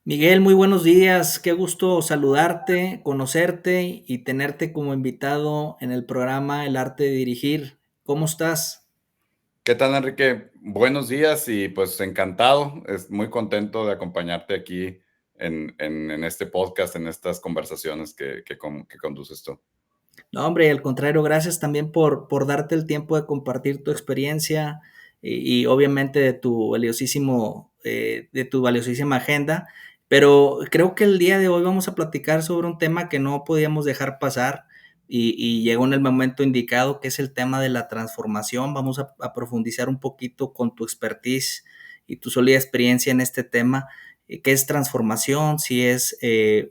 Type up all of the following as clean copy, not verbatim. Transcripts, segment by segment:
Miguel, muy buenos días. Qué gusto saludarte, conocerte y tenerte como invitado en el programa El Arte de Dirigir. ¿Cómo estás? ¿Qué tal, Enrique? Buenos días y pues encantado, es muy contento de acompañarte aquí en este podcast, en estas conversaciones que conduces tú. No, hombre, al contrario, gracias también por darte el tiempo de compartir tu experiencia y obviamente de tu valiosísima agenda. Pero creo que el día de hoy vamos a platicar sobre un tema que no podíamos dejar pasar y llegó en el momento indicado, que es el tema de la transformación. Vamos a profundizar un poquito con tu expertise y tu sólida experiencia en este tema. ¿Qué es transformación? Si es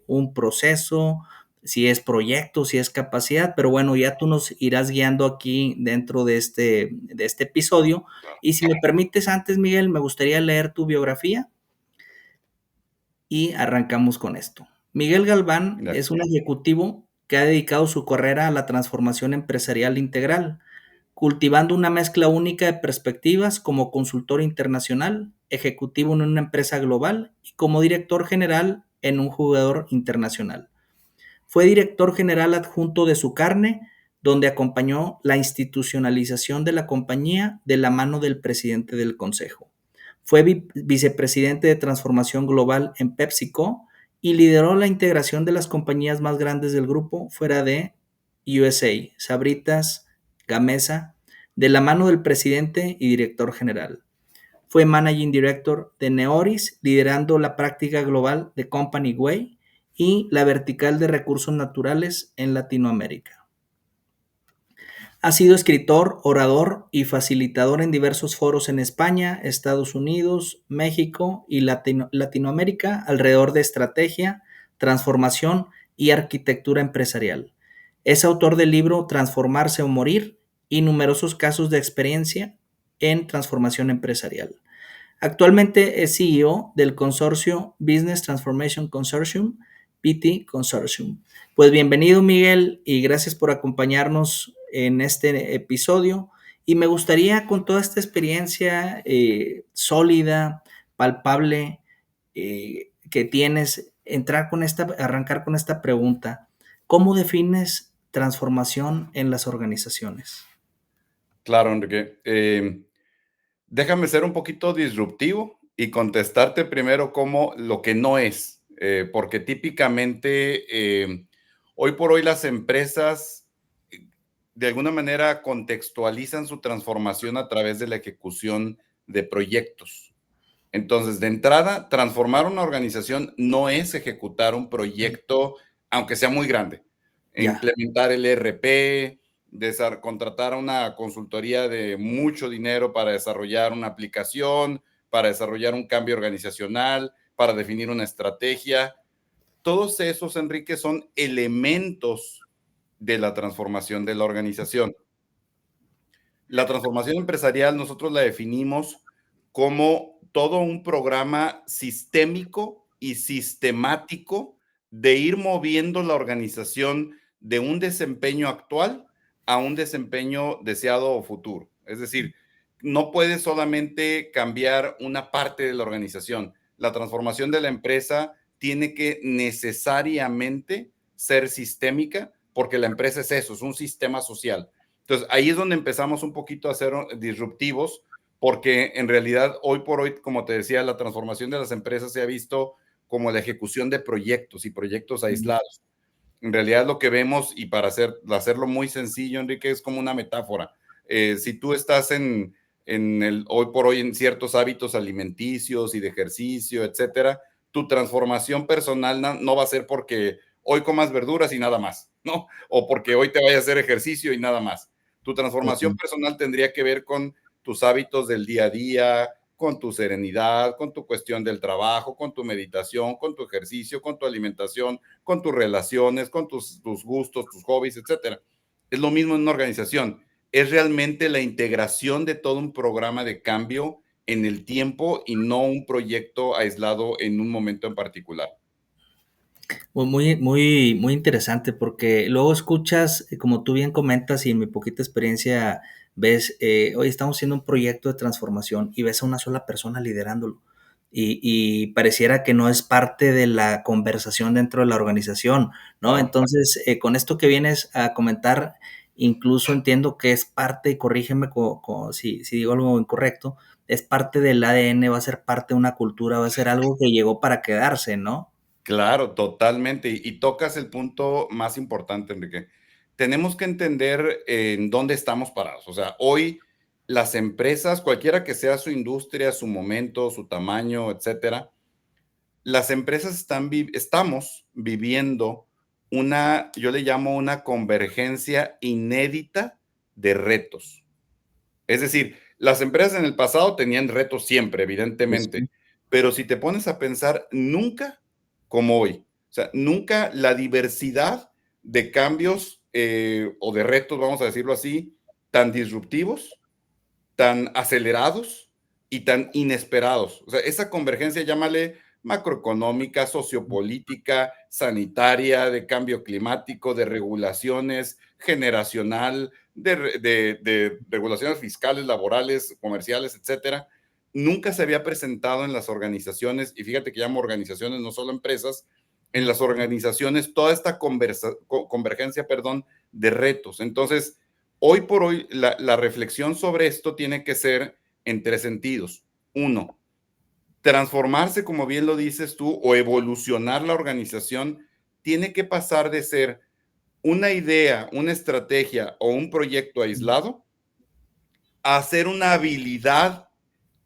un proceso, si es proyecto, si es capacidad, pero bueno, ya tú nos irás guiando aquí dentro de este episodio. Y si me permites antes, Miguel, me gustaría leer tu biografía y arrancamos con esto. Miguel Galván De es un acuerdo. ejecutivo que ha dedicado su carrera a la transformación empresarial integral, cultivando una mezcla única de perspectivas como consultor internacional, ejecutivo en una empresa global y como director general en un jugador internacional. Fue director general adjunto de Sucarne, donde acompañó la institucionalización de la compañía de la mano del presidente del consejo. Fue vicepresidente de transformación global en PepsiCo y lideró la integración de las compañías más grandes del grupo fuera de USA, Sabritas, Gamesa, de la mano del presidente y director general. Fue Managing Director de Neoris, liderando la práctica global de Company Way y la vertical de recursos naturales en Latinoamérica. Ha sido escritor, orador y facilitador en diversos foros en España, Estados Unidos, México y Latinoamérica alrededor de estrategia, transformación y arquitectura empresarial. Es autor del libro Transformarse o Morir y numerosos casos de experiencia en transformación empresarial. Actualmente es CEO del consorcio Business Transformation Consortium, PT Consortium. Pues bienvenido, Miguel, y gracias por acompañarnos en este episodio. Y me gustaría, con toda esta experiencia sólida, palpable, que tienes, arrancar con esta pregunta. ¿Cómo defines transformación en las organizaciones? Claro, Enrique. Déjame ser un poquito disruptivo y contestarte primero como lo que no es, porque típicamente hoy por hoy las empresas de alguna manera contextualizan su transformación a través de la ejecución de proyectos. Entonces, de entrada, transformar una organización no es ejecutar un proyecto, aunque sea muy grande. Ya. Implementar el ERP, contratar a una consultoría de mucho dinero para desarrollar una aplicación, para desarrollar un cambio organizacional, para definir una estrategia. Todos esos, Enrique, son elementos de la transformación de la organización. La transformación empresarial nosotros la definimos como todo un programa sistémico y sistemático de ir moviendo la organización de un desempeño actual a un desempeño deseado o futuro. Es decir, no puede solamente cambiar una parte de la organización. La transformación de la empresa tiene que necesariamente ser sistémica porque la empresa es eso, es un sistema social. Entonces, ahí es donde empezamos un poquito a ser disruptivos, porque en realidad hoy por hoy, como te decía, la transformación de las empresas se ha visto como la ejecución de proyectos y proyectos aislados. En realidad lo que vemos, y para hacerlo muy sencillo, Enrique, es como una metáfora. Si tú estás hoy por hoy en ciertos hábitos alimenticios y de ejercicio, etcétera, tu transformación personal no va a ser porque hoy comas verduras y nada más, ¿no? O porque hoy te vayas a hacer ejercicio y nada más. Tu transformación Ok. personal tendría que ver con tus hábitos del día a día, con tu serenidad, con tu cuestión del trabajo, con tu meditación, con tu ejercicio, con tu alimentación, con tus relaciones, con tus gustos, tus hobbies, etcétera. Es lo mismo en una organización. Es realmente la integración de todo un programa de cambio en el tiempo y no un proyecto aislado en un momento en particular. Muy, muy, muy interesante porque luego escuchas, como tú bien comentas y en mi poquita experiencia ves, hoy estamos haciendo un proyecto de transformación y ves a una sola persona liderándolo. y pareciera que no es parte de la conversación dentro de la organización, ¿no? Claro. Entonces, con esto que vienes a comentar, incluso entiendo que es parte, y corrígeme si digo algo incorrecto, es parte del ADN, va a ser parte de una cultura, va a ser algo que llegó para quedarse, ¿no? Claro, totalmente. Y tocas el punto más importante, Enrique. Tenemos que entender en dónde estamos parados. O sea, hoy las empresas, cualquiera que sea su industria, su momento, su tamaño, etcétera, las empresas estamos viviendo una, yo le llamo una convergencia inédita de retos. Es decir, las empresas en el pasado tenían retos siempre, Pues evidentemente, sí. pero si te pones a pensar, nunca como hoy. O sea, nunca la diversidad de cambios o de retos, vamos a decirlo así, tan disruptivos, tan acelerados y tan inesperados. O sea, esa convergencia, llámale macroeconómica, sociopolítica, sanitaria, de cambio climático, de regulaciones, generacional, de regulaciones fiscales, laborales, comerciales, etcétera, nunca se había presentado en las organizaciones, y fíjate que llamo organizaciones, no solo empresas, en las organizaciones toda esta convergencia, perdón, de retos. Entonces, hoy por hoy, la reflexión sobre esto tiene que ser en tres sentidos. Uno, transformarse, como bien lo dices tú, o evolucionar la organización, tiene que pasar de ser una idea, una estrategia o un proyecto aislado a ser una habilidad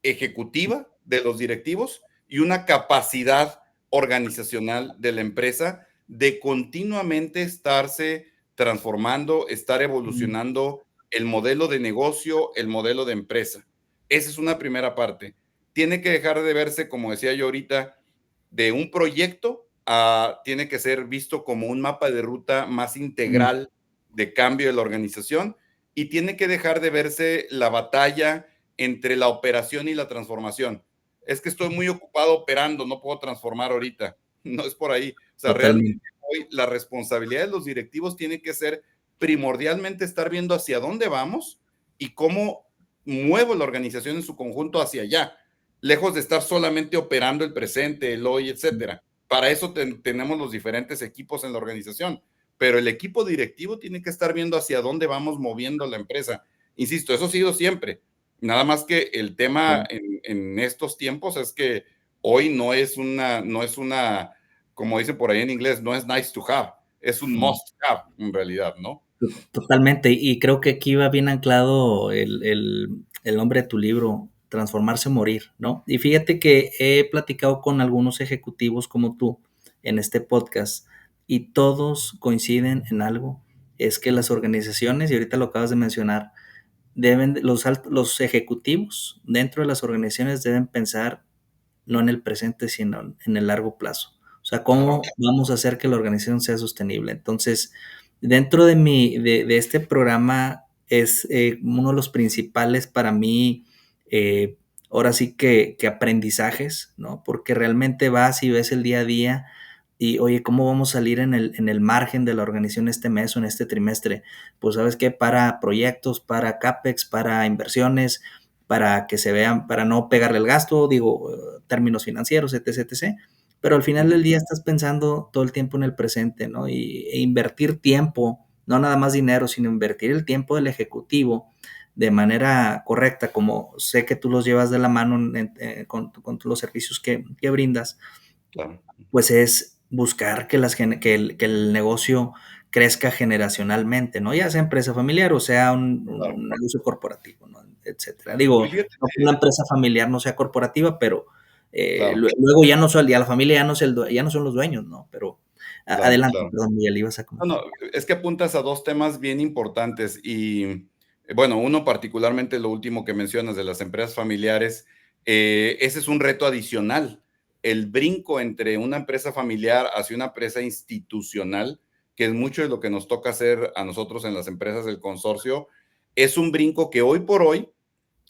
ejecutiva de los directivos y una capacidad organizacional de la empresa de continuamente estarse transformando, estar evolucionando el modelo de negocio, el modelo de empresa. Esa es una primera parte. Tiene que dejar de verse, como decía yo ahorita, de un proyecto a, tiene que ser visto como un mapa de ruta más Mm, integral de cambio de la organización y tiene que dejar de verse la batalla entre la operación y la transformación. Es que estoy muy ocupado operando, no puedo transformar ahorita. No es por ahí. O sea, realmente totalmente. hoy la responsabilidad de los directivos tiene que ser primordialmente estar viendo hacia dónde vamos y cómo muevo la organización en su conjunto hacia allá, lejos de estar solamente operando el presente, el hoy, etcétera. Para eso tenemos los diferentes equipos en la organización, pero el equipo directivo tiene que estar viendo hacia dónde vamos moviendo la empresa. Insisto, eso ha sido siempre. Nada más que el tema en estos tiempos es que hoy no es una, como dice por ahí en inglés, no es nice to have, es un must have en realidad, ¿no? Totalmente, y creo que aquí va bien anclado el nombre de tu libro, Transformarse o Morir, ¿no? Y fíjate que he platicado con algunos ejecutivos como tú en este podcast y todos coinciden en algo, es que las organizaciones, y ahorita lo acabas de mencionar, los ejecutivos dentro de las organizaciones deben pensar no en el presente, sino en el largo plazo. O sea, Claro, ¿cómo vamos a hacer que la organización sea sostenible? Entonces, dentro de este programa es uno de los principales para mí, eh, ahora sí que aprendizajes, ¿no? Porque realmente vas y ves el día a día y, oye, ¿cómo vamos a salir en el margen de la organización este mes o en este trimestre? Pues, ¿sabes qué? Para proyectos, para CAPEX, para inversiones, para que se vean, para no pegarle el gasto, digo, términos financieros, etc, etc. Pero al final del día estás pensando todo el tiempo en el presente, ¿no? E invertir tiempo, no nada más dinero, sino invertir el tiempo del ejecutivo de manera correcta, como sé que tú los llevas de la mano con los servicios que brindas, claro, pues es buscar que el negocio crezca generacionalmente, ¿no? Ya sea empresa familiar o sea claro. un negocio corporativo, ¿no? Etcétera. Digo, Y fíjate, no que una empresa familiar no sea corporativa, pero claro, luego ya la familia ya no, ya no son los dueños, ¿no? Pero claro, adelante, claro. perdón, Miguel, ibas a No, comentar. no, es que apuntas a dos temas bien importantes y, bueno, uno particularmente lo último que mencionas de las empresas familiares, ese es un reto adicional, el brinco entre una empresa familiar hacia una empresa institucional, que es mucho de lo que nos toca hacer a nosotros en las empresas del consorcio, es un brinco que hoy por hoy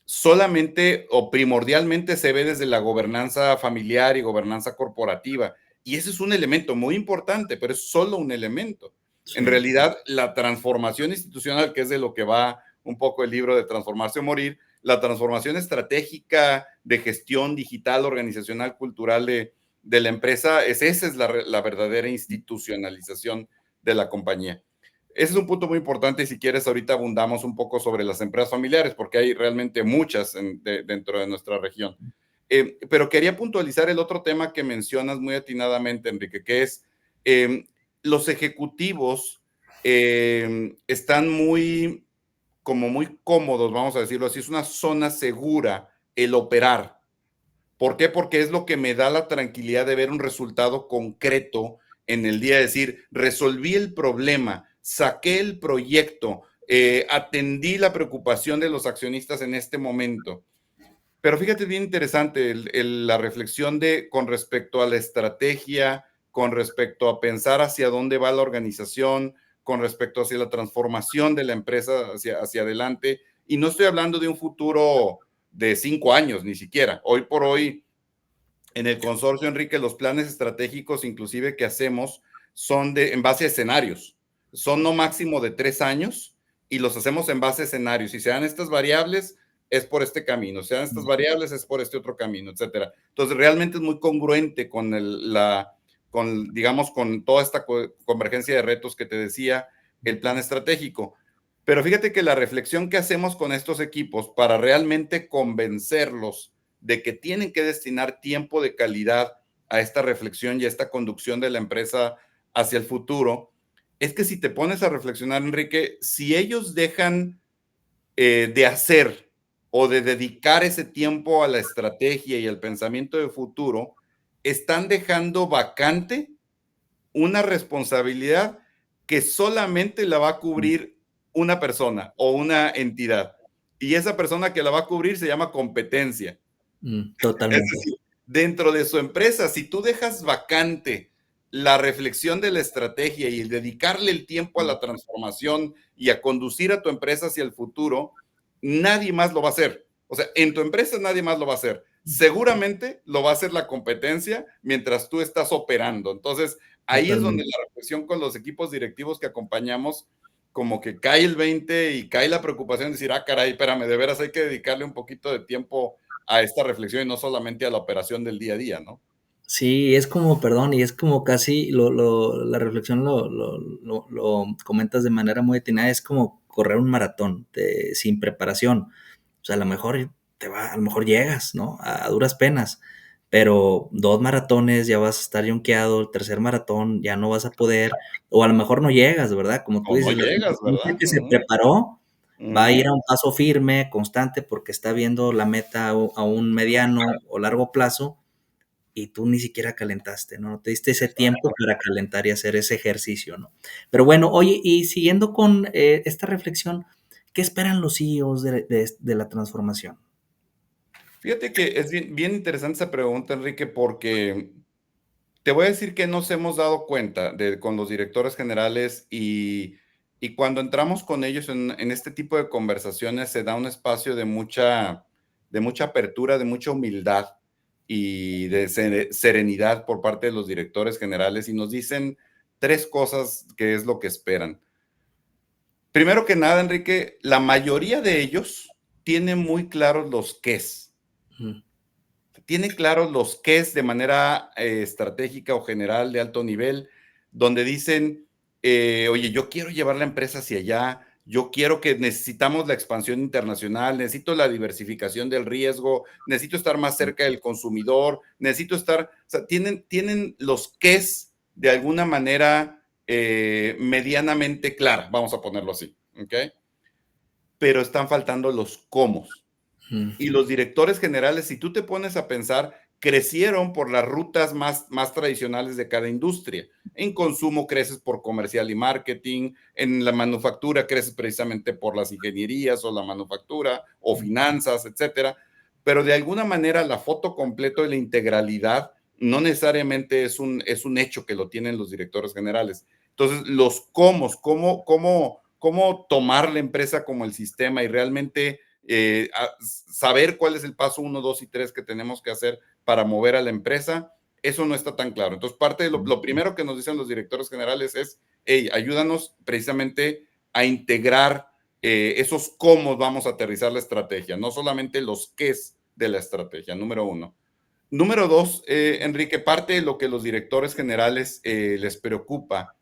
solamente o primordialmente se ve desde la gobernanza familiar y gobernanza corporativa. Y ese es un elemento muy importante, pero es solo un elemento. En Sí. realidad, la transformación institucional, que es de lo que va un poco el libro de Transformarse o Morir, la transformación estratégica de gestión digital, organizacional, cultural de la empresa, esa es la verdadera institucionalización de la compañía. Ese es un punto muy importante y si quieres ahorita abundamos un poco sobre las empresas familiares porque hay realmente muchas dentro de nuestra región. Pero quería puntualizar el otro tema que mencionas muy atinadamente, Enrique, que es los ejecutivos están como muy cómodos, vamos a decirlo así, es una zona segura el operar. ¿Por qué? Porque es lo que me da la tranquilidad de ver un resultado concreto en el día, de decir, resolví el problema, saqué el proyecto, atendí la preocupación de los accionistas en este momento. Pero fíjate, bien interesante la reflexión con respecto a la estrategia, con respecto a pensar hacia dónde va la organización, con respecto hacia la transformación de la empresa hacia adelante. Y no estoy hablando de un futuro de 5 años, ni siquiera. Hoy por hoy, en el consorcio, Enrique, los planes estratégicos inclusive que hacemos son en base a escenarios. Son no máximo de 3 años y los hacemos en base a escenarios. Si se dan estas variables, es por este camino. Si se dan estas variables, es por este otro camino, etcétera. Entonces, realmente es muy congruente digamos, con toda esta convergencia de retos que te decía el plan estratégico. Pero fíjate que la reflexión que hacemos con estos equipos para realmente convencerlos de que tienen que destinar tiempo de calidad a esta reflexión y a esta conducción de la empresa hacia el futuro, es que si te pones a reflexionar, Enrique, si ellos dejan de hacer o de dedicar ese tiempo a la estrategia y al pensamiento de futuro, están dejando vacante una responsabilidad que solamente la va a cubrir una persona o una entidad. Y esa persona que la va a cubrir se llama competencia. Es Totalmente. decir, dentro de su empresa, si tú dejas vacante la reflexión de la estrategia y el dedicarle el tiempo a la transformación y a conducir a tu empresa hacia el futuro, nadie más lo va a hacer. O sea, en tu empresa nadie más lo va a hacer. Seguramente lo va a hacer la competencia mientras tú estás operando. Entonces, ahí es donde Totalmente. la reflexión con los equipos directivos que acompañamos, como que cae el 20 y cae la preocupación de decir, ah, caray, espérame, de veras hay que dedicarle un poquito de tiempo a esta reflexión y no solamente a la operación del día a día, ¿no? Sí, es como, perdón, y es como casi la reflexión lo comentas de manera muy atinada, es como correr un maratón sin preparación. O sea, a lo mejor a lo mejor llegas, ¿no? A duras penas, pero 2 maratones ya vas a estar yonqueado, el tercer maratón ya no vas a poder, o a lo mejor no llegas, ¿verdad? Como tú O no dices, la llegas, gente ¿verdad? que se preparó va a ir Ujú. a un paso firme, constante, porque está viendo la meta a un mediano o largo plazo, y tú ni siquiera calentaste, ¿no? No te diste ese tiempo para calentar y hacer ese ejercicio, ¿no? Pero bueno, oye, y siguiendo con esta reflexión, ¿qué esperan los CEOs de la transformación? Fíjate que es bien interesante esa pregunta, Enrique, porque te voy a decir que nos hemos dado cuenta con los directores generales y cuando entramos con ellos en este tipo de conversaciones se da un espacio de mucha apertura, de mucha humildad y de serenidad por parte de los directores generales y nos dicen 3 cosas que es lo que esperan. Primero que nada, Enrique, la mayoría de ellos tienen muy claros los qués. Mm, Tienen claros los qués de manera estratégica o general de alto nivel, donde dicen, oye, yo quiero llevar la empresa hacia allá, yo quiero que necesitamos la expansión internacional, necesito la diversificación del riesgo, necesito estar más cerca del consumidor, necesito estar, o sea, tienen los qués de alguna manera medianamente clara, vamos a ponerlo así, ¿ok? Pero están faltando los cómo. mm, Y los directores generales, si tú te pones a pensar, crecieron por las rutas más tradicionales de cada industria. En consumo creces por comercial y marketing, en la manufactura creces precisamente por las ingenierías o la manufactura o finanzas, etcétera. Pero de alguna manera la foto completa y la integralidad no necesariamente es un hecho que lo tienen los directores generales. Entonces, los cómo tomar la empresa como el sistema y realmente saber cuál es el paso 1, 2 y 3 que tenemos que hacer para mover a la empresa, eso no está tan claro. Entonces, parte de lo primero que nos dicen los directores generales es, hey, ayúdanos precisamente a integrar esos cómo vamos a aterrizar la estrategia, no solamente los qués de la estrategia, número uno. Número dos, Enrique, parte de lo que los directores generales les preocupa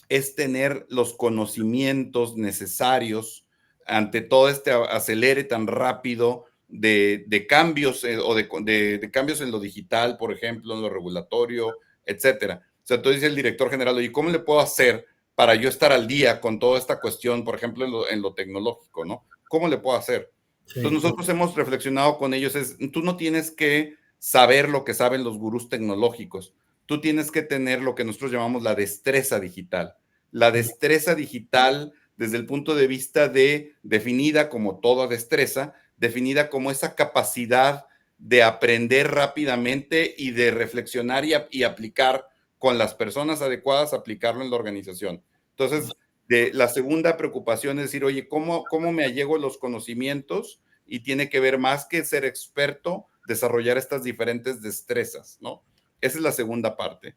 es tener los conocimientos necesarios ante todo este acelere tan rápido de cambios o de cambios en lo digital, por ejemplo, en lo regulatorio, etcétera. O sea, entonces el director general, oye, ¿cómo le puedo hacer para yo estar al día con toda esta cuestión, por ejemplo, en lo tecnológico, ¿no? ¿Cómo le puedo hacer? Sí, Entonces nosotros hemos reflexionado con ellos, tú no tienes que saber lo que saben los gurús tecnológicos, tú tienes que tener lo que nosotros llamamos la destreza digital. La destreza digital desde el punto de vista de definida como toda destreza, definida como esa capacidad de aprender rápidamente y de reflexionar y aplicar con las personas adecuadas, aplicarlo en la organización. Entonces, la segunda preocupación es decir, oye, ¿cómo me allego los conocimientos? Y tiene que ver más que ser experto, desarrollar estas diferentes destrezas, ¿no? Esa es la segunda parte.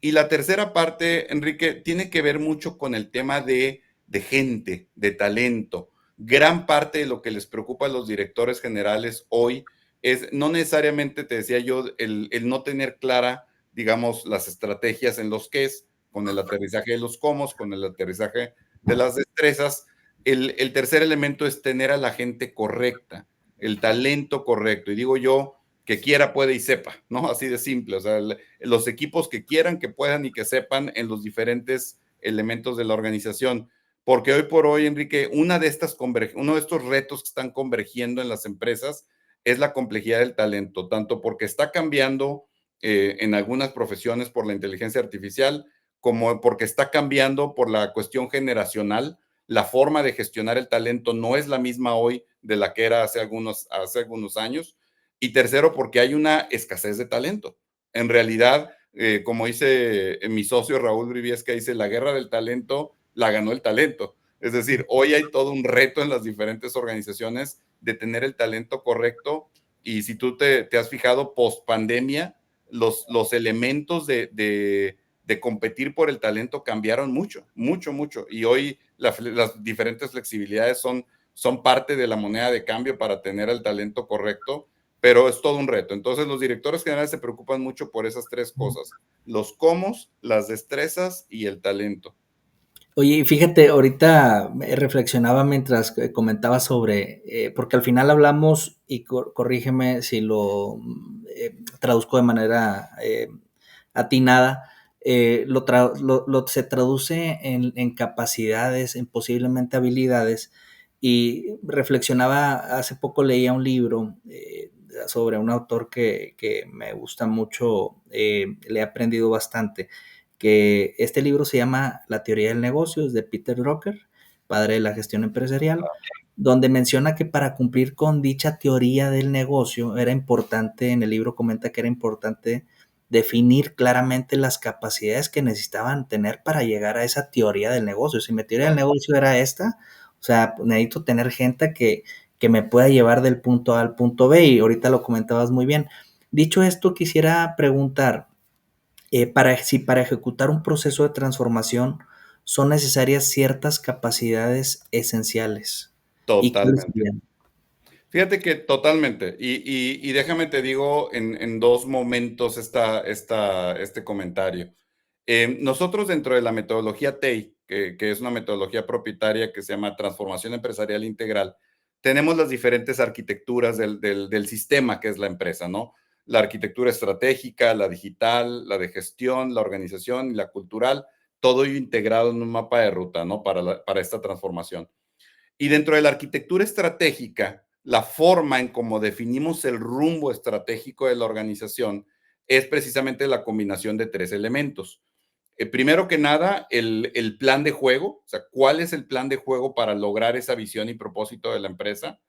Y la tercera parte, Enrique, tiene que ver mucho con el tema de gente, de talento. Gran parte de lo que les preocupa a los directores generales hoy es no necesariamente, te decía yo, el no tener clara, digamos, las estrategias en los que es, con el aterrizaje de los cómo, con el aterrizaje de las destrezas. El tercer elemento es tener a la gente correcta, el talento correcto. Y digo yo, que quiera, puede y sepa, ¿no? Así de simple. O sea, los equipos que quieran, que puedan y que sepan en los diferentes elementos de la organización. Porque hoy por hoy, Enrique, uno de estos retos que están convergiendo en las empresas es la complejidad del talento, tanto porque está cambiando en algunas profesiones por la inteligencia artificial, como porque está cambiando por la cuestión generacional. La forma de gestionar el talento no es la misma hoy de la que era hace algunos años. Y tercero, porque hay una escasez de talento. En realidad, como dice mi socio Raúl Briviesca, dice, la guerra del talento la ganó el talento. Es decir, hoy hay todo un reto en las diferentes organizaciones de tener el talento correcto. Y si tú te has fijado, post pandemia, los elementos de competir por el talento cambiaron mucho, mucho, mucho. Y hoy las diferentes flexibilidades son parte de la moneda de cambio para tener el talento correcto, pero es todo un reto. Entonces los directores generales se preocupan mucho por esas tres cosas, los cómo, las destrezas y el talento. Oye, fíjate, ahorita me reflexionaba mientras comentaba sobre, porque al final hablamos, y corrígeme si lo traduzco de manera atinada, se traduce en capacidades, en posiblemente habilidades, y reflexionaba, hace poco leía un libro sobre un autor que me gusta mucho, le he aprendido bastante, que este libro se llama La teoría del negocio, es de Peter Drucker, padre de la gestión empresarial, donde menciona que para cumplir con dicha teoría del negocio era importante, en el libro comenta que era importante definir claramente las capacidades que necesitaban tener para llegar a esa teoría del negocio. Si mi teoría del negocio era esta, o sea, necesito tener gente que me pueda llevar del punto A al punto B, y ahorita lo comentabas muy bien. Dicho esto, quisiera preguntar, si para ejecutar un proceso de transformación son necesarias ciertas capacidades esenciales. ¿Y cuáles Totalmente. serían? Fíjate que totalmente. Y déjame te digo en dos momentos este comentario. Nosotros dentro de la metodología TEI, que es una metodología propietaria que se llama Transformación Empresarial Integral, tenemos las diferentes arquitecturas del sistema que es la empresa, ¿no? La arquitectura estratégica, la digital, la de gestión, la organización y la cultural, todo ello integrado en un mapa de ruta, ¿no? Para esta transformación. Y dentro de la arquitectura estratégica, la forma en cómo definimos el rumbo estratégico de la organización es precisamente la combinación de tres elementos. Primero que nada, el plan de juego, o sea, cuál es el plan de juego para lograr esa visión y propósito de la empresa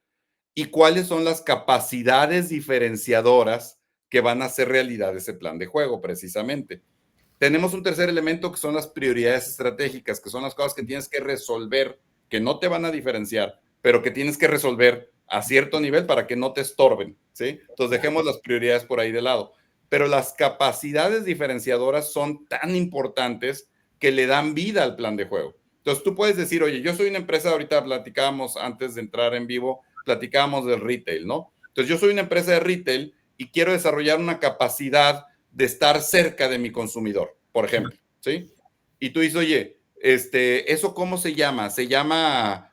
y cuáles son las capacidades diferenciadoras que van a hacer realidad ese plan de juego, precisamente. Tenemos un tercer elemento que son las prioridades estratégicas, que son las cosas que tienes que resolver, que no te van a diferenciar, pero que tienes que resolver a cierto nivel para que no te estorben, ¿sí? Entonces dejemos las prioridades por ahí de lado. Pero las capacidades diferenciadoras son tan importantes que le dan vida al plan de juego. Entonces tú puedes decir, oye, yo soy una empresa, ahorita platicábamos antes de entrar en vivo, platicábamos del retail, ¿no? Entonces yo soy una empresa de retail y quiero desarrollar una capacidad de estar cerca de mi consumidor, por ejemplo, ¿sí? Y tú dices, oye, ¿eso cómo se llama? Se llama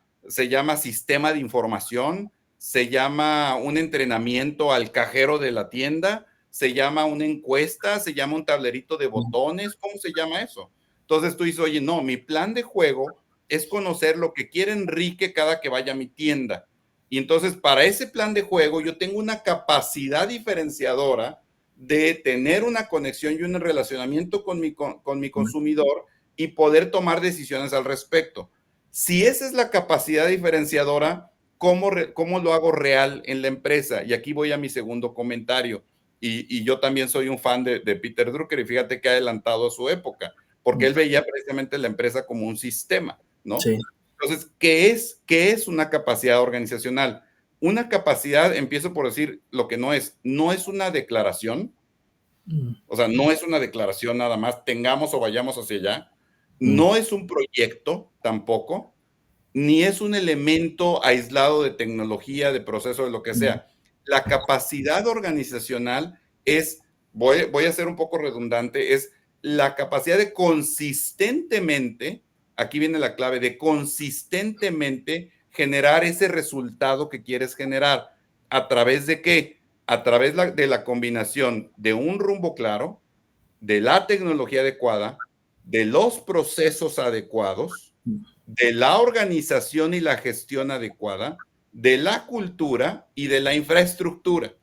sistema de información, se llama un entrenamiento al cajero de la tienda, se llama una encuesta, se llama un tablerito de botones, ¿cómo se llama eso? Entonces tú dices, oye, no, mi plan de juego es conocer lo que quiere Enrique cada que vaya a mi tienda. Y entonces para ese plan de juego yo tengo una capacidad diferenciadora de tener una conexión y un relacionamiento con mi consumidor y poder tomar decisiones al respecto. Si esa es la capacidad diferenciadora, ¿cómo lo hago real en la empresa? Y aquí voy a mi segundo comentario. Y yo también soy un fan de Peter Drucker y fíjate que ha adelantado a su época porque él veía precisamente la empresa como un sistema, ¿no? Sí. Entonces, ¿qué es una capacidad organizacional? Una capacidad, empiezo por decir lo que no es una declaración, o sea, no es una declaración nada más, tengamos o vayamos hacia allá, no es un proyecto tampoco, ni es un elemento aislado de tecnología, de proceso, de lo que sea. La capacidad organizacional es, voy a ser un poco redundante, es la capacidad de consistentemente, aquí viene la clave, de consistentemente generar ese resultado que quieres generar. ¿A través de qué? A través de la combinación de un rumbo claro, de la tecnología adecuada, de los procesos adecuados, de la organización y la gestión adecuada, de la cultura y de la infraestructura.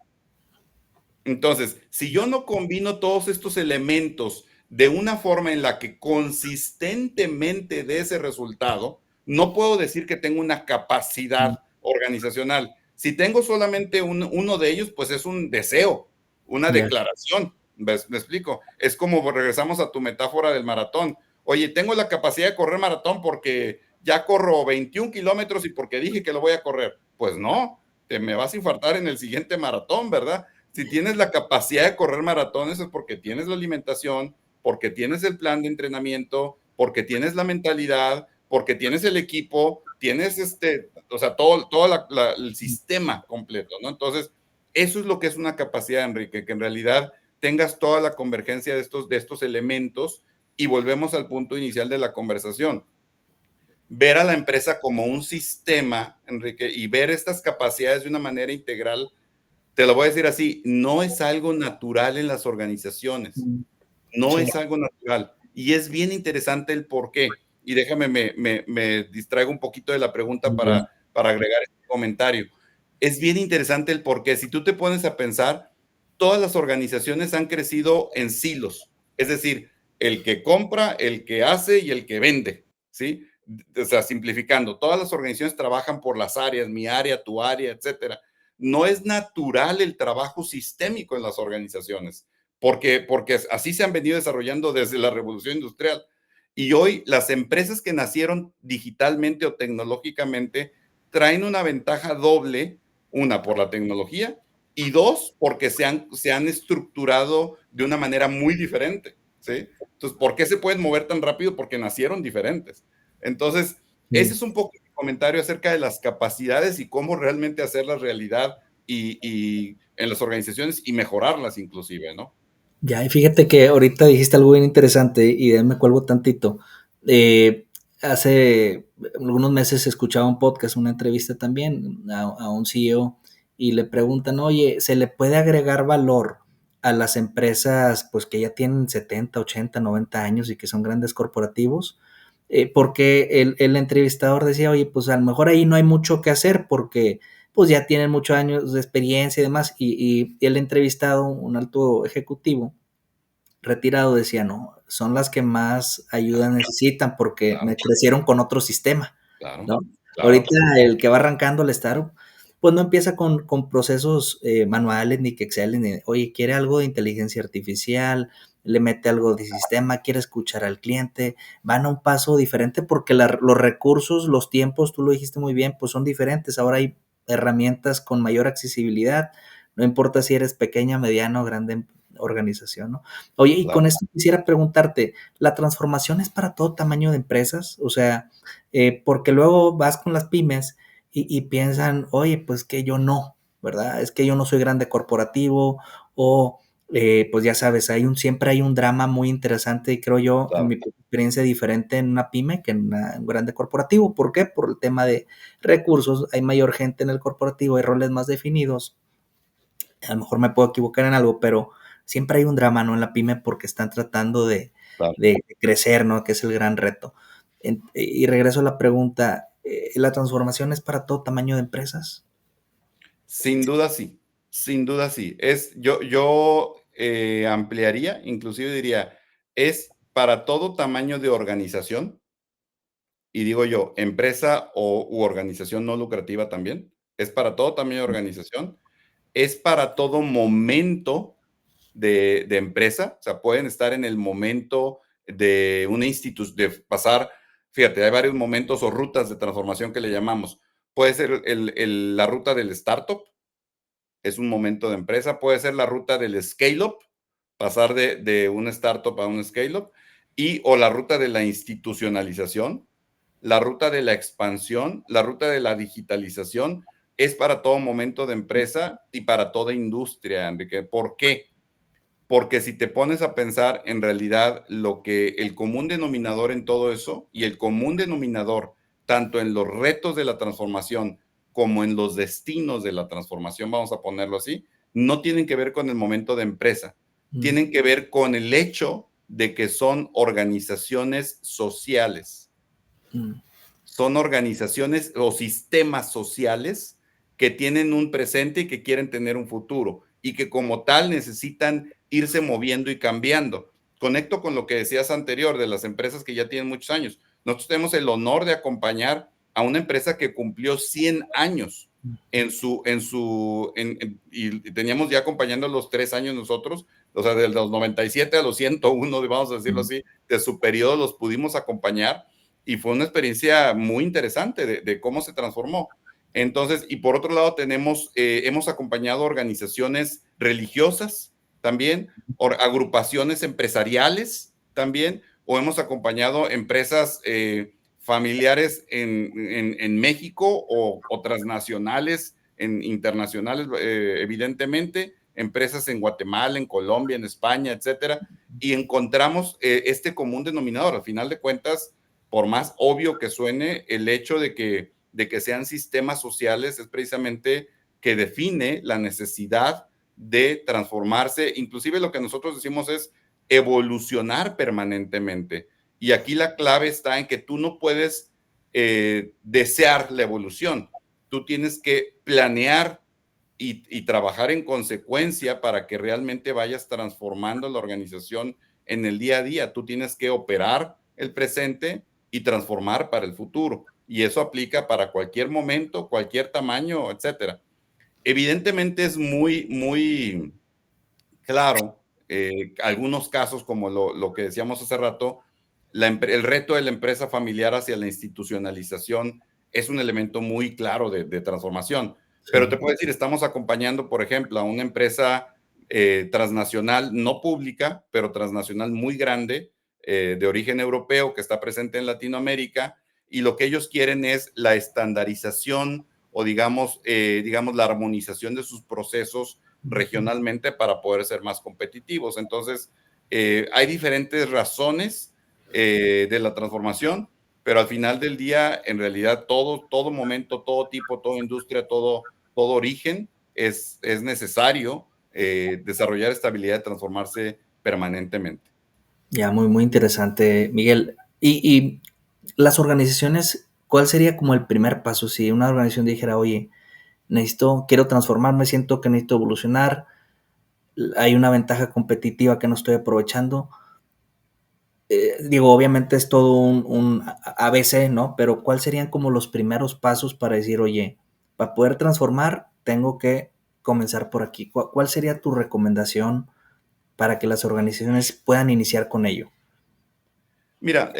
Entonces, si yo no combino todos estos elementos de una forma en la que consistentemente dé ese resultado, no puedo decir que tengo una capacidad organizacional. Si tengo solamente uno de ellos, pues es un deseo, una declaración. ¿Me explico? Es como regresamos a tu metáfora del maratón. Oye, tengo la capacidad de correr maratón porque ya corro 21 kilómetros y porque dije que lo voy a correr. Pues no, te me vas a infartar en el siguiente maratón, ¿verdad? Si tienes la capacidad de correr maratones es porque tienes la alimentación, porque tienes el plan de entrenamiento, porque tienes la mentalidad, porque tienes el equipo, tienes o sea, todo el sistema completo, ¿no? Entonces, eso es lo que es una capacidad, Enrique, que en realidad tengas toda la convergencia de estos elementos y volvemos al punto inicial de la conversación. Ver a la empresa como un sistema, Enrique, y ver estas capacidades de una manera integral, te lo voy a decir así, no es algo natural en las organizaciones, no Sí. es algo natural. Y es bien interesante el por qué. Y déjame, me distraigo un poquito de la pregunta para agregar este comentario. Es bien interesante el por qué. Si tú te pones a pensar, todas las organizaciones han crecido en silos. Es decir, el que compra, el que hace y el que vende, ¿sí? O sea, simplificando, todas las organizaciones trabajan por las áreas, mi área, tu área, etcétera. No es natural el trabajo sistémico en las organizaciones, porque así se han venido desarrollando desde la revolución industrial. Y hoy las empresas que nacieron digitalmente o tecnológicamente traen una ventaja doble, una por la tecnología y dos porque se han estructurado de una manera muy diferente, ¿sí? Entonces, ¿por qué se pueden mover tan rápido? Porque nacieron diferentes. Entonces, ese es un poco mi comentario acerca de las capacidades y cómo realmente hacerlas realidad y en las organizaciones y mejorarlas inclusive, ¿no? Ya, y fíjate que ahorita dijiste algo bien interesante y de ahí me cuelgo tantito. Hace algunos meses escuchaba un podcast, una entrevista también a un CEO y le preguntan, oye, ¿se le puede agregar valor a las empresas pues que ya tienen 70, 80, 90 años y que son grandes corporativos? Porque el entrevistador decía, oye, pues a lo mejor ahí no hay mucho que hacer porque pues ya tienen muchos años de experiencia y demás, y el entrevistado, un alto ejecutivo retirado, decía, no, son las que más ayuda necesitan porque me Claro, crecieron con otro sistema, claro, ¿no? claro, Ahorita el que va arrancando el startup, pues no empieza con procesos manuales ni que Excel, ni, oye, quiere algo de inteligencia artificial, le mete algo de sistema, quiere escuchar al cliente, van a un paso diferente porque los recursos, los tiempos, tú lo dijiste muy bien, pues son diferentes. Ahora hay herramientas con mayor accesibilidad, no importa si eres pequeña, mediana o grande organización, ¿no? Oye, y con Claro, esto quisiera preguntarte, ¿la transformación es para todo tamaño de empresas? O sea, porque luego vas con las pymes y piensan, oye, pues que yo no, ¿verdad? Es que yo no soy grande corporativo o, pues ya sabes, siempre hay un drama muy interesante y creo yo, en claro, mi experiencia, diferente en una pyme que en un grande corporativo. ¿Por qué? Por el tema de recursos, hay mayor gente en el corporativo, hay roles más definidos. A lo mejor me puedo equivocar en algo, pero siempre hay un drama, ¿no? En la pyme porque están tratando claro. de crecer, ¿no? Que es el gran reto. Y regreso a la pregunta, ¿la transformación es para todo tamaño de empresas? Sin duda sí, sin duda sí. Yo ampliaría, inclusive diría, es para todo tamaño de organización, y digo yo, empresa u organización no lucrativa también, es para todo tamaño de organización, es para todo momento de empresa, o sea, pueden estar en el momento de una institución, de pasar, fíjate, hay varios momentos o rutas de transformación que le llamamos. Puede ser la ruta del startup, es un momento de empresa, puede ser la ruta del scale-up, pasar de un startup a un scale-up, y o la ruta de la institucionalización, la ruta de la expansión, la ruta de la digitalización, es para todo momento de empresa y para toda industria, Enrique. ¿Por qué? Porque si te pones a pensar en realidad lo que el común denominador en todo eso y el común denominador tanto en los retos de la transformación como en los destinos de la transformación, vamos a ponerlo así, no tienen que ver con el momento de empresa, Mm, tienen que ver con el hecho de que son organizaciones sociales, mm, son organizaciones o sistemas sociales que tienen un presente y que quieren tener un futuro y que como tal necesitan irse moviendo y cambiando. Conecto con lo que decías anterior de las empresas que ya tienen muchos años. Nosotros tenemos el honor de acompañar a una empresa que cumplió 100 años y teníamos ya acompañando los 3 años nosotros, o sea, de los 97 a los 101, vamos a decirlo mm, así, de su periodo los pudimos acompañar y fue una experiencia muy interesante de cómo se transformó. Entonces, y por otro lado tenemos, hemos acompañado organizaciones religiosas también, agrupaciones empresariales también, o hemos acompañado empresas familiares en México o transnacionales, internacionales, evidentemente, empresas en Guatemala, en Colombia, en España, etcétera, y encontramos este común denominador. Al final de cuentas, por más obvio que suene, el hecho de que sean sistemas sociales es precisamente que define la necesidad de transformarse. Inclusive lo que nosotros decimos es evolucionar permanentemente. Y aquí la clave está en que tú no puedes desear la evolución. Tú tienes que planear y trabajar en consecuencia para que realmente vayas transformando la organización en el día a día. Tú tienes que operar el presente y transformar para el futuro. Y eso aplica para cualquier momento, cualquier tamaño, etcétera. Evidentemente es muy, muy claro, algunos casos como lo que decíamos hace rato, el reto de la empresa familiar hacia la institucionalización es un elemento muy claro de transformación. Pero te sí. puedo decir, estamos acompañando, por ejemplo, a una empresa transnacional, no pública, pero transnacional muy grande, de origen europeo, que está presente en Latinoamérica, y lo que ellos quieren es la estandarización o digamos la armonización de sus procesos Ujú. regionalmente para poder ser más competitivos. Entonces, hay diferentes razones de la transformación, pero al final del día, en realidad, todo momento, todo tipo, toda industria, todo origen es necesario desarrollar estabilidad y transformarse permanentemente. Ya, muy, muy interesante, Miguel. Y las organizaciones, ¿cuál sería como el primer paso? Si una organización dijera, oye, quiero transformarme, siento que necesito evolucionar, hay una ventaja competitiva que no estoy aprovechando. Digo, obviamente es todo un ABC, ¿no? Pero ¿cuáles serían como los primeros pasos para decir, oye, para poder transformar, tengo que comenzar por aquí? ¿Cuál sería tu recomendación para que las organizaciones puedan iniciar con ello? Mira,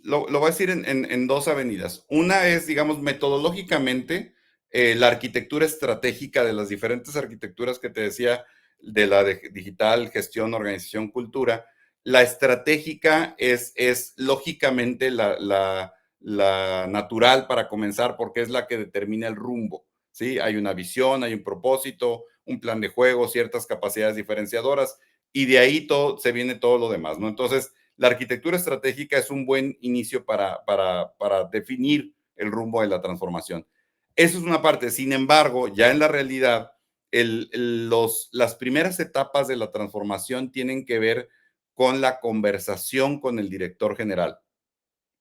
lo voy a decir en dos avenidas. Una es, digamos, metodológicamente, la arquitectura estratégica de las diferentes arquitecturas que te decía. digital, gestión, organización, cultura. La estratégica es lógicamente la natural para comenzar porque es la que determina el rumbo, ¿sí? Hay una visión, hay un propósito, un plan de juego, ciertas capacidades diferenciadoras y de ahí todo, se viene todo lo demás, ¿no? Entonces, la arquitectura estratégica es un buen inicio para definir el rumbo de la transformación. Eso es una parte. Sin embargo, ya en la realidad, las primeras etapas de la transformación tienen que ver con la conversación con el director general,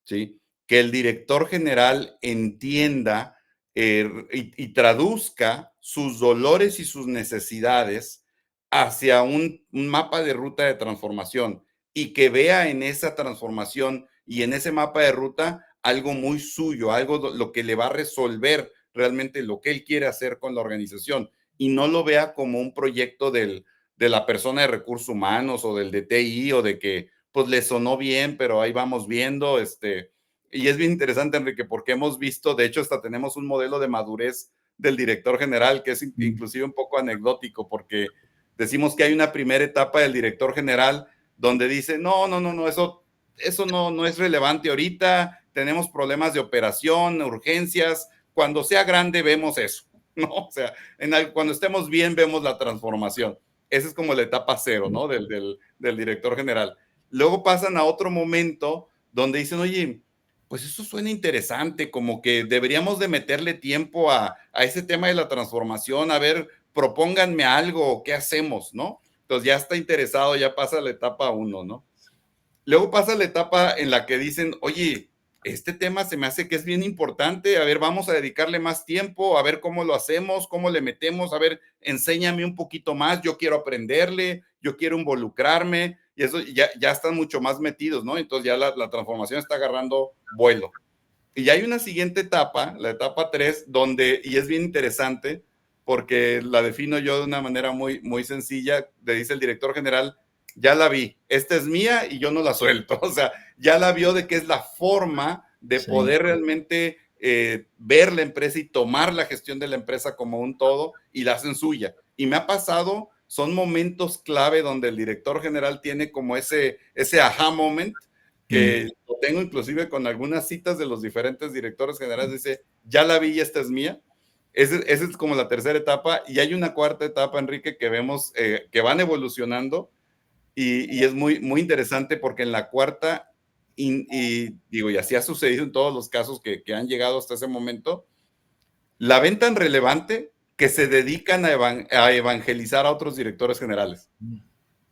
¿sí? Que el director general entienda y traduzca sus dolores y sus necesidades hacia un mapa de ruta de transformación y que vea en esa transformación y en ese mapa de ruta algo muy suyo, algo lo que le va a resolver realmente lo que él quiere hacer con la organización y no lo vea como un proyecto de la persona de recursos humanos o del de TI o de que pues le sonó bien, pero ahí vamos viendo, y es bien interesante, Enrique, porque hemos visto, de hecho, hasta tenemos un modelo de madurez del director general que es inclusive un poco anecdótico, porque decimos que hay una primera etapa del director general donde dice, no, no, no, no, eso no, no es relevante ahorita, tenemos problemas de operación, urgencias, cuando sea grande vemos eso, ¿no? O sea, cuando estemos bien vemos la transformación. Esa es como la etapa cero, ¿no? Del director general. Luego pasan a otro momento donde dicen, oye, pues eso suena interesante, como que deberíamos de meterle tiempo a ese tema de la transformación, a ver, propónganme algo, ¿qué hacemos, no? Entonces ya está interesado, ya pasa la etapa uno, ¿no? Luego pasa la etapa en la que dicen, oye, este tema se me hace que es bien importante, a ver, vamos a dedicarle más tiempo, a ver cómo lo hacemos, cómo le metemos, a ver, enséñame un poquito más, yo quiero aprenderle, yo quiero involucrarme, y eso ya están mucho más metidos, ¿no? Entonces ya la transformación está agarrando vuelo. Y ya hay una siguiente etapa, la etapa 3, donde, y es bien interesante, porque la defino yo de una manera muy, muy sencilla, le dice el director general, ya la vi, esta es mía y yo no la suelto, o sea, ya la vio de que es la forma de Sí. poder realmente ver la empresa y tomar la gestión de la empresa como un todo y la hacen suya. Y me ha pasado, son momentos clave donde el director general tiene como ese aha moment, Mm. que lo tengo inclusive con algunas citas de los diferentes directores generales, dice, ya la vi y esta es mía. Esa es como la tercera etapa y hay una cuarta etapa, Enrique, que vemos que van evolucionando y es muy, muy interesante porque en la cuarta, digo, y así ha sucedido en todos los casos que han llegado hasta ese momento, la ven tan relevante que se dedican a evangelizar a otros directores generales.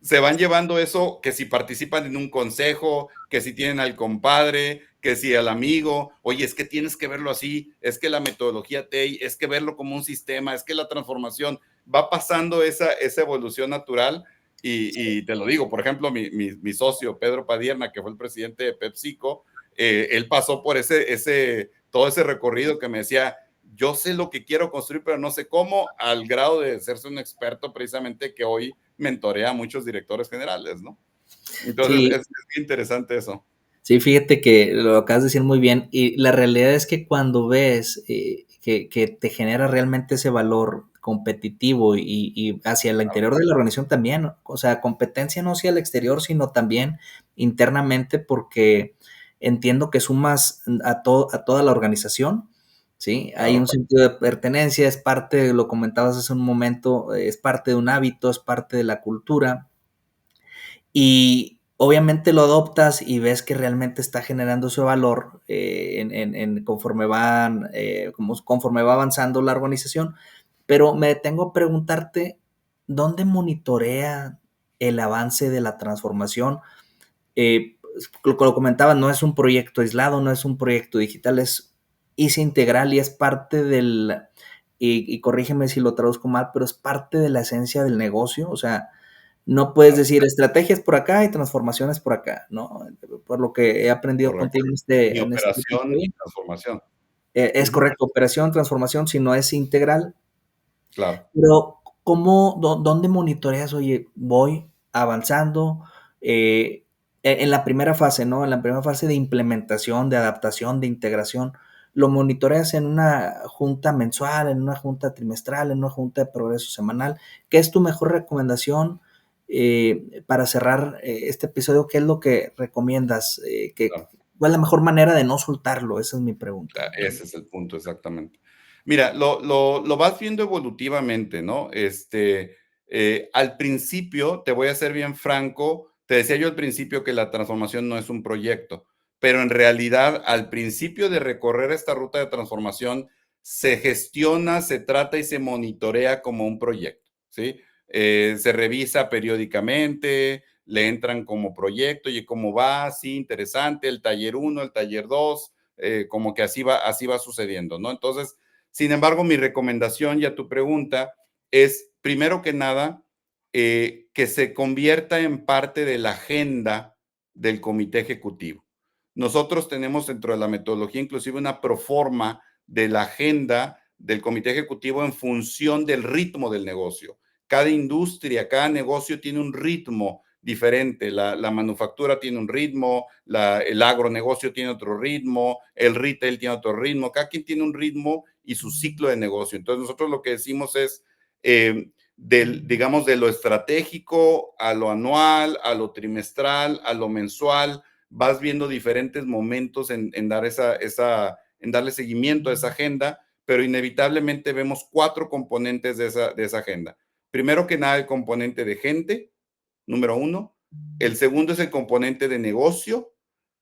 Se van llevando eso, que si participan en un consejo, que si tienen al compadre, que si al amigo, oye, es que tienes que verlo así, es que la metodología TEI, es que verlo como un sistema, es que la transformación va pasando esa evolución natural y te lo digo, por ejemplo, mi socio Pedro Padierna, que fue el presidente de PepsiCo, él pasó por todo ese recorrido que me decía, yo sé lo que quiero construir, pero no sé cómo, al grado de serse un experto precisamente que hoy mentorea a muchos directores generales, ¿no? Entonces, Sí, es interesante eso. sí, fíjate que lo acabas de decir muy bien y la realidad es que cuando ves que te genera realmente ese valor competitivo y hacia el Claro, interior de la organización también, ¿no? O sea, competencia no hacia el exterior, sino también internamente porque entiendo que sumas a toda la organización, ¿sí? Hay claro, un sentido de pertenencia, es parte, lo comentabas hace un momento, es parte de un hábito, es parte de la cultura y obviamente lo adoptas y ves que realmente está generando ese valor conforme conforme va avanzando la organización. Pero me detengo a preguntarte, ¿dónde monitorea el avance de la transformación? Lo comentaba, no es un proyecto aislado, no es un proyecto digital, es integral y es parte y corrígeme si lo traduzco mal, pero es parte de la esencia del negocio. O sea, no puedes decir estrategias por acá y transformaciones por acá, ¿no? Por lo que he aprendido correcto. contigo Ni en este tipo operación ni transformación. es Ujú, correcto, operación, transformación, si no es integral. claro. Pero, ¿dónde monitoreas? Oye, voy avanzando, en la primera fase, ¿no? En la primera fase de implementación, de adaptación, de integración, lo monitoreas en una junta mensual, en una junta trimestral, en una junta de progreso semanal. ¿Qué es tu mejor recomendación para cerrar este episodio? ¿Qué es lo que recomiendas? Claro. ¿Cuál es la mejor manera de no soltarlo? Esa es mi pregunta. Ese es el punto, exactamente. Mira, lo vas viendo evolutivamente, ¿no? Al principio, te voy a ser bien franco, te decía yo al principio que la transformación no es un proyecto, pero en realidad al principio de recorrer esta ruta de transformación se gestiona, se trata y se monitorea como un proyecto, ¿sí? Se revisa periódicamente, le entran como proyecto y cómo va, sí, interesante, el taller 1, el taller 2, como que así va sucediendo, ¿no? Entonces, sin embargo, mi recomendación y a tu pregunta es, primero que nada, que se convierta en parte de la agenda del comité ejecutivo. Nosotros tenemos dentro de la metodología inclusive una proforma de la agenda del comité ejecutivo en función del ritmo del negocio. Cada industria, cada negocio tiene un ritmo diferente. La manufactura tiene un ritmo, el agronegocio tiene otro ritmo, el retail tiene otro ritmo, cada quien tiene un ritmo y su ciclo de negocio. Entonces nosotros lo que decimos es, digamos, de lo estratégico a lo anual, a lo trimestral, a lo mensual, vas viendo diferentes momentos en darle seguimiento a esa agenda, pero inevitablemente vemos 4 componentes de esa agenda. Primero que nada, el componente de gente, número 1. El segundo es el componente de negocio.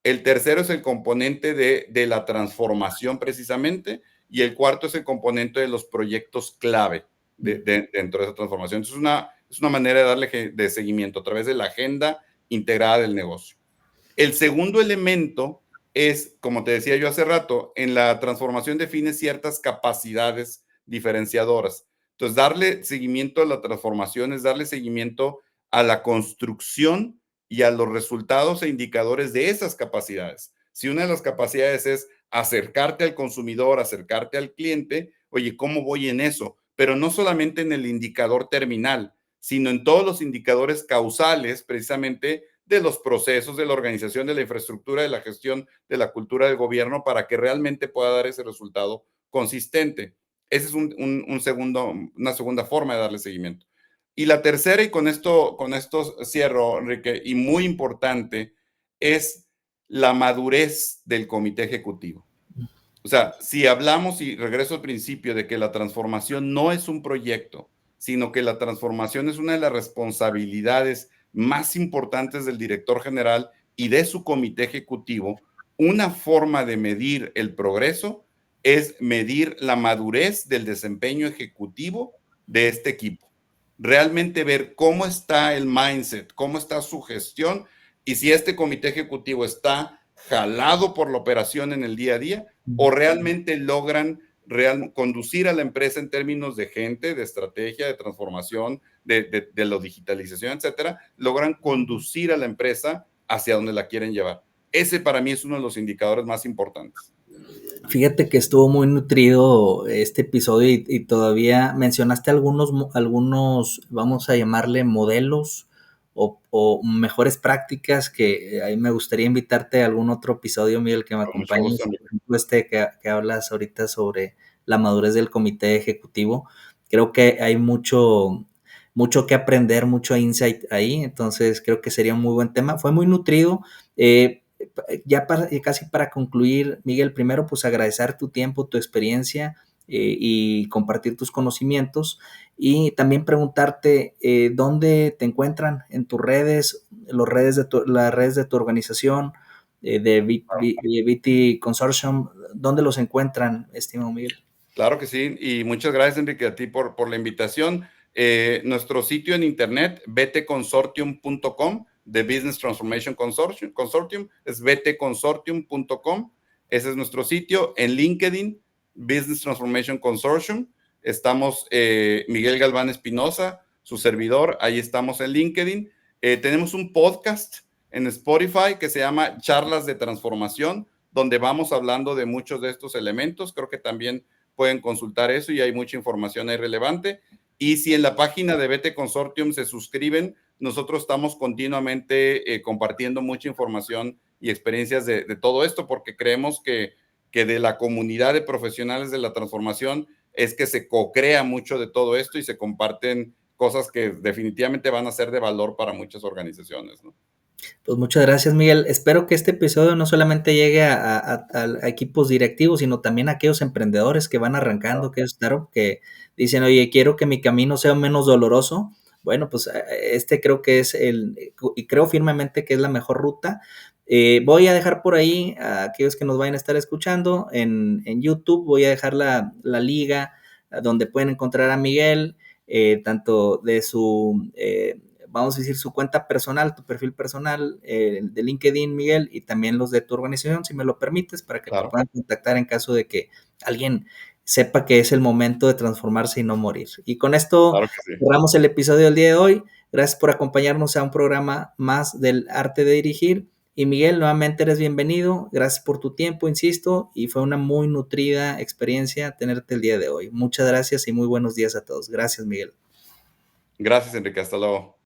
El tercero es el componente de la transformación precisamente. Y el cuarto es el componente de los proyectos clave dentro de esa transformación. Entonces es una manera de darle de seguimiento a través de la agenda integrada del negocio. El segundo elemento es, como te decía yo hace rato, en la transformación define ciertas capacidades diferenciadoras. Entonces, darle seguimiento a la transformación es darle seguimiento a la construcción y a los resultados e indicadores de esas capacidades. Si una de las capacidades es acercarte al consumidor, acercarte al cliente, oye, ¿cómo voy en eso? Pero no solamente en el indicador terminal, sino en todos los indicadores causales, precisamente de los procesos, de la organización, de la infraestructura, de la gestión, de la cultura del gobierno, para que realmente pueda dar ese resultado consistente. Esa es una segunda forma de darle seguimiento. Y la tercera, y con esto cierro, Enrique, y muy importante, es la madurez del comité ejecutivo. O sea, si hablamos, y regreso al principio, de que la transformación no es un proyecto, sino que la transformación es una de las responsabilidades más importantes del director general y de su comité ejecutivo, una forma de medir el progreso es medir la madurez del desempeño ejecutivo de este equipo. Realmente ver cómo está el mindset, cómo está su gestión y si este comité ejecutivo está jalado por la operación en el día a día o realmente logran conducir a la empresa en términos de gente, de estrategia, de transformación, de la digitalización, etcétera, logran conducir a la empresa hacia donde la quieren llevar. Ese para mí es uno de los indicadores más importantes. Fíjate que estuvo muy nutrido este episodio y todavía mencionaste algunos, vamos a llamarle modelos o mejores prácticas que ahí me gustaría invitarte a algún otro episodio, Miguel, que me Con mucho gusto, acompañes. amigo. Por ejemplo, que hablas ahorita sobre la madurez del comité ejecutivo. Creo que hay mucho que aprender, mucho insight ahí, entonces creo que sería un muy buen tema. Fue muy nutrido. Casi para concluir, Miguel, primero pues agradecer tu tiempo, tu experiencia y compartir tus conocimientos y también preguntarte dónde te encuentran en tus redes, las redes de tu organización, de VT Consortium, ¿dónde los encuentran, estimado Miguel? Claro que sí, y muchas gracias, Enrique, a ti por la invitación. Nuestro sitio en internet, btconsortium.com, de Business Transformation Consortium, es btconsortium.com. Ese es nuestro sitio. En LinkedIn, Business Transformation Consortium, estamos Miguel Galván Espinosa, su servidor, ahí estamos en LinkedIn. Tenemos un podcast en Spotify que se llama Charlas de Transformación, donde vamos hablando de muchos de estos elementos. Creo que también pueden consultar eso y hay mucha información ahí relevante. Y si en la página de BT Consortium se suscriben, nosotros estamos continuamente compartiendo mucha información y experiencias de todo esto porque creemos que que de la comunidad de profesionales de la transformación es que se co-crea mucho de todo esto y se comparten cosas que definitivamente van a ser de valor para muchas organizaciones, ¿no? Pues muchas gracias, Miguel. Espero que este episodio no solamente llegue a equipos directivos, sino también a aquellos emprendedores que van arrancando, aquellos startups que dicen, oye, quiero que mi camino sea menos doloroso. Bueno, pues este creo que es y creo firmemente que es la mejor ruta. Voy a dejar por ahí a aquellos que nos vayan a estar escuchando en YouTube, voy a dejar la liga donde pueden encontrar a Miguel, tanto de su vamos a decir, su cuenta personal, tu perfil personal de LinkedIn, Miguel, y también los de tu organización, si me lo permites, para que te Claro, puedan contactar en caso de que alguien sepa que es el momento de transformarse y no morir. Y con esto claro que sí. cerramos el episodio del día de hoy. Gracias por acompañarnos a un programa más del arte de dirigir. Y Miguel, nuevamente eres bienvenido. Gracias por tu tiempo, insisto, y fue una muy nutrida experiencia tenerte el día de hoy. Muchas gracias y muy buenos días a todos. Gracias, Miguel. Gracias, Enrique. Hasta luego.